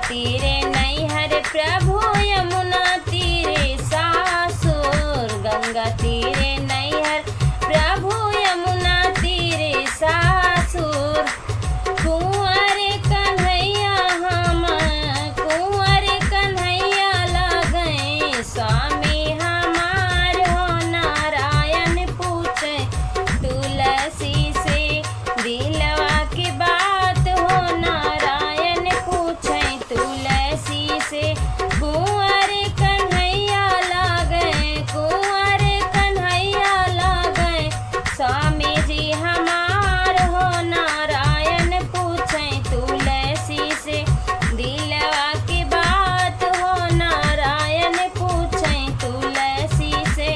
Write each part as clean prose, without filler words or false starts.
तीरे नैहर प्रभु यमुना तीरे सासुर। गंगा तीरे नैहर प्रभु यमुना तीरे सासुर। कुंवर कन्हैया हम कुंवर कन्हैया लगए स्वामी हमार हो। नारायण पूछे तुलसी से दिलवा की बात हो। नारायण पूछे तुलसी से कुंवर कन्हैया लगए कुंवर कन्हैया लगए स्वामी जी हमार हो। नारायण पूछे तुलसी से दिलवा की बात हो। नारायण पूछे तुलसी से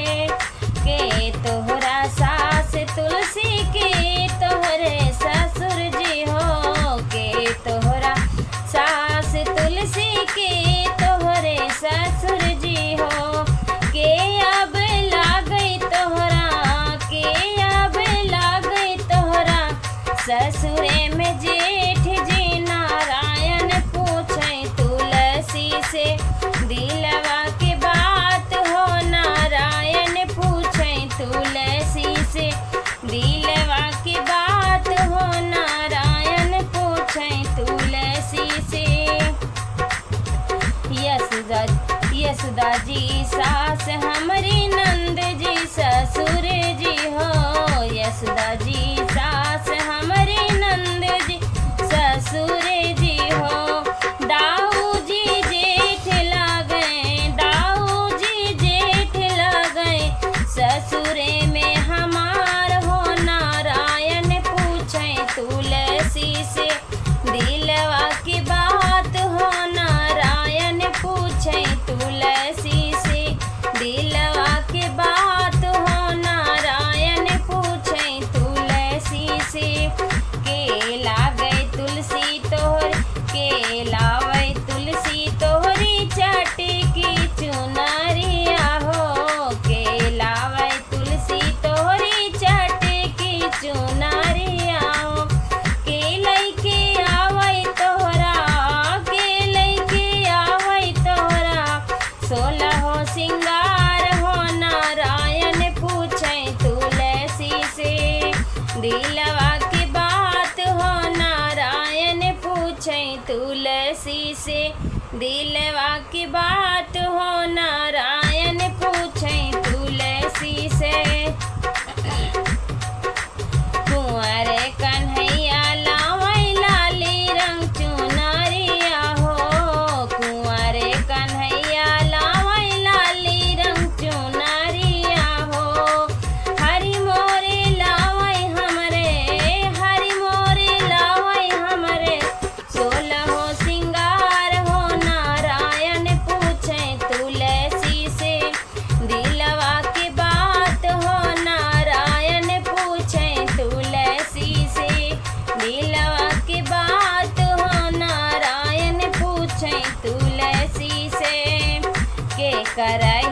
के तोहरा सास तुलसी के तोहरे ससुर जी हो। के तोहरा सास तुलसी के तोहरे ससुर जी हो। के अब लागई तोहरा के अब लागई तोहरा ससुरे में जेठ जी। नारायण पूछे तुलसी से दिलवा की बात हो। नारायण पूछे तुलसी से दिलवा की बात हो। नारायण पूछे तुलसी से यशोदा जी सास हमारी नंद जी ससुर जी हो। यशोदा जी सास हमारे नंद जी ससुर जी हो। दाऊ जी जेठ लगए दाऊ जी जेठ लगए ससुरे में हमार हो। नारायण पूछे तुलसी से दिलवा की बात हो। नारायण पूछे तुलसी से दिलवा की बात हो। नारायण पूछे तुलसी से के लागे तुलसी तोहर के लावे तुलसी तोहरी चाटी की चुनरिया हो। के लावे तुलसी तोहरी चाटी की चुनरिया हो। के लैके आवे तोहरा के लैके आवे तोहरा 16 सिंगार हो। नारायण पूछे तुलसी से दिलवा की बात हो। नारायण पूछे तुलसी से दिलवा की बात हो। नारायण पूछे तुलसी से कुंवर कन्हैया लावै लाली रंग चुनरिया हो। कुंवर कन्हैया लावै लाली रंग चुनरिया हो। हरि मोरे लावै हमरे हरि मोरे लावै हमरे 16 सिंगार हो। नारायण पूछे तुलसी से दिलवा की बात हो। नारायण पूछे तुलसी से दिलवा की बात हो। नारायण पूछे तुलसी से के कराई